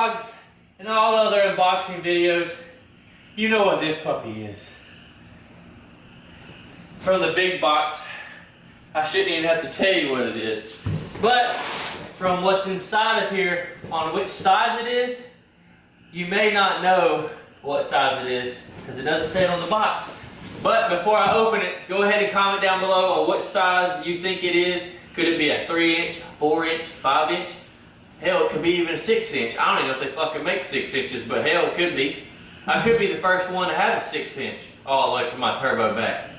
vlogs and all other unboxing videos, you know what this puppy is. From the big box, I shouldn't even have to tell you what it is. But from what's inside of here, on which size it is, you may not know what size it is because it doesn't say it on the box. But before I open it, go ahead and comment down below on which size you think it is. Could it be a 3-inch, 4-inch, 5-inch? Hell, it could be even a 6-inch. I don't even know if they fucking make 6 inches, but hell, it could be. I could be the first one to have a 6-inch all the way from my turbo back.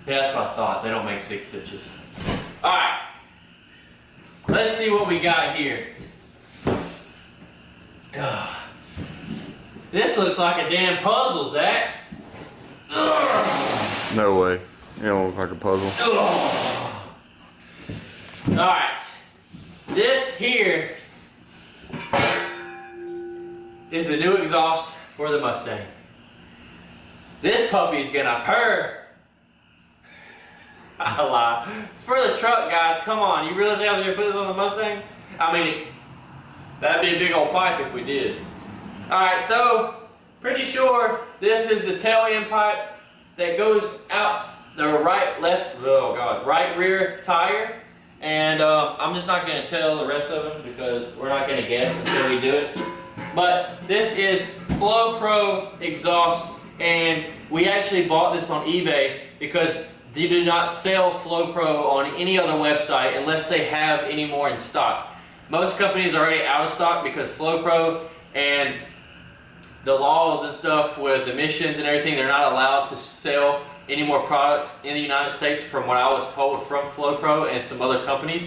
Yeah, that's what I thought. They don't make 6 inches. Alright. Let's see what we got here. This looks like a damn puzzle, Zach. No way. It don't look like a puzzle. Alright. This here is the new exhaust for the Mustang. This puppy is gonna purr. I lie. It's for the truck, guys. Come on. You really think I was gonna put this on the Mustang? I mean, that'd be a big old pipe if we did. Alright, so pretty sure this is the tail end pipe that goes out the right rear tire. And I'm just not going to tell the rest of them because we're not going to guess until we do it. But this is Flo Pro exhaust, and we actually bought this on eBay because they do not sell Flo Pro on any other website unless they have any more in stock. Most companies are already out of stock because Flo Pro and the laws and stuff with emissions and everything, they're not allowed to sell any more products in the United States from what I was told from Flo Pro and some other companies.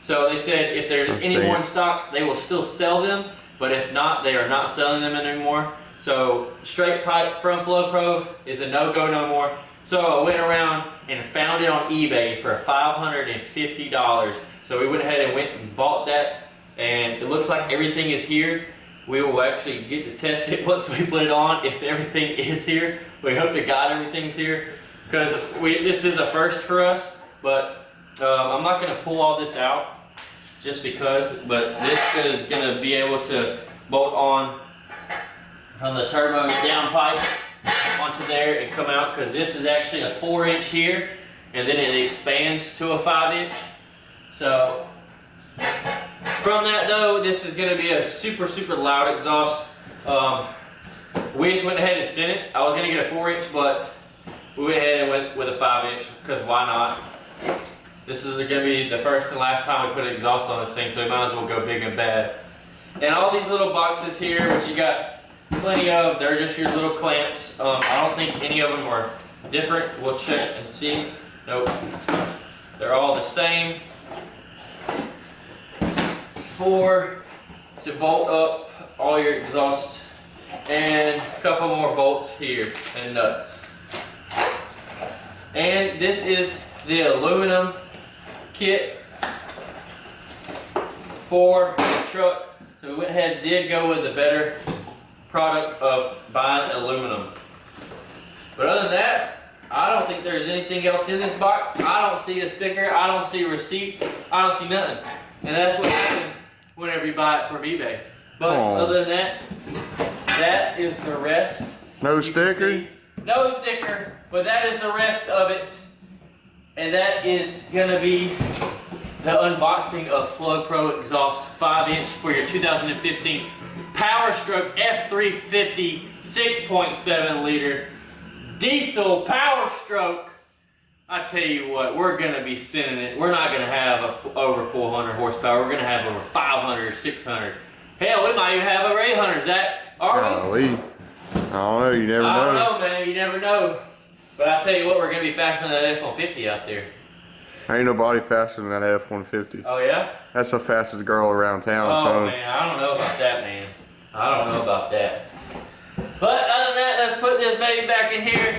So they said if there's any more in stock, they will still sell them, but if not, they are not selling them anymore. So straight pipe from Flo Pro is a no-go no more. So I went around and found it on eBay for $550. So we went ahead and went and bought that, and it looks like everything is here. We will actually get to test it once we put it on, if everything is here. We hope to God everything's here, because this is a first for us, but I'm not going to pull all this out just because, but this is going to be able to bolt on from the turbo down pipe onto there and come out, because this is actually a 4-inch here, and then it expands to a 5-inch. So from that though, this is going to be a super loud exhaust. We just went ahead and sent it. I was going to get a 4-inch, but we went ahead and went with a 5-inch because why not? This is going to be the first and last time we put an exhaust on this thing, so we might as well go big and bad. And all these little boxes here, which you got plenty of, they're just your little clamps. I don't think any of them are different. We'll check and see. Nope. They're all the same. To bolt up all your exhaust, and a couple more bolts here and nuts. And this is the aluminum kit for the truck. So we went ahead and did go with the better product of buying aluminum. But other than that, I don't think there's anything else in this box. I don't see a sticker. I don't see receipts. I don't see nothing. And that's what happens whenever you buy it from eBay. But other than that, that is the rest. No sticker? No sticker, but that is the rest of it. And that is gonna be the unboxing of Flo Pro exhaust 5-inch for your 2015 Powerstroke F350 6.7 liter diesel Powerstroke. I tell you what, we're going to be sending it. We're not going to have over 400 horsepower. We're going to have over 500 or 600. Hell, we might even have over 800. That are we? I don't know. You never know. I don't know, man. You never know. But I tell you what, we're going to be faster than that F-150 out there. Ain't nobody faster than that F-150. Oh, yeah? That's the fastest girl around town. Oh, man. I don't know about that, man. I don't know about that. But other than that, let's put this baby back in here.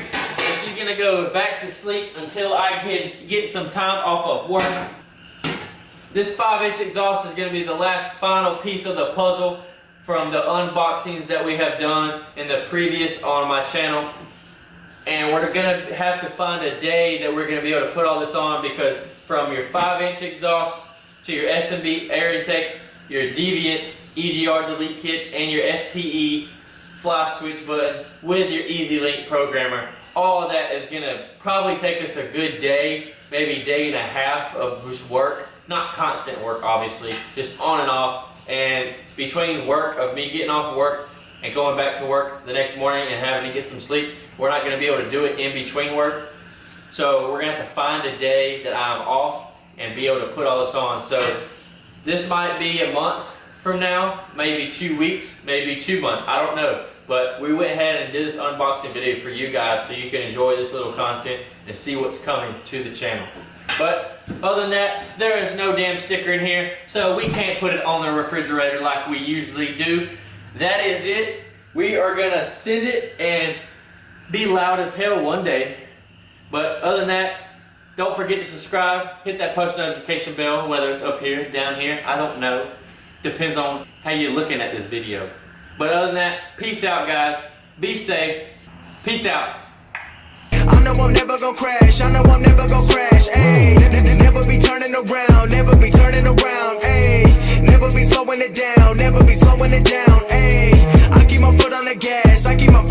She's gonna go back to sleep until I can get some time off of work. This 5-inch exhaust is gonna be the last final piece of the puzzle from the unboxings that we have done in the previous on my channel. And we're gonna have to find a day that we're gonna be able to put all this on, because from your 5-inch exhaust to your SMB air intake, your Deviant EGR delete kit, and your SPE fly switch button with your EZ-Link programmer. All of that is gonna probably take us a good day, maybe day and a half of just work. Not constant work, obviously, just on and off. And between work, of me getting off of work and going back to work the next morning and having to get some sleep, we're not gonna be able to do it in between work. So we're gonna have to find a day that I'm off and be able to put all this on. So this might be a month from now, maybe 2 weeks, maybe 2 months, I don't know. But we went ahead and did this unboxing video for you guys so you can enjoy this little content and see what's coming to the channel. But other than that, there is no damn sticker in here, so we can't put it on the refrigerator like we usually do. That is it. We are gonna send it and be loud as hell one day. But other than that, don't forget to subscribe, hit that post notification bell, whether it's up here, down here, I don't know. Depends on how you're looking at this video. But other than that, peace out guys, be safe, peace out. I know I'm never gonna crash, I know I'm never gonna crash, ayy. Never be turning around, never be turning around, ayy. Never be slowing it down, never be slowing it down, ayy. I keep my foot on the gas, I keep my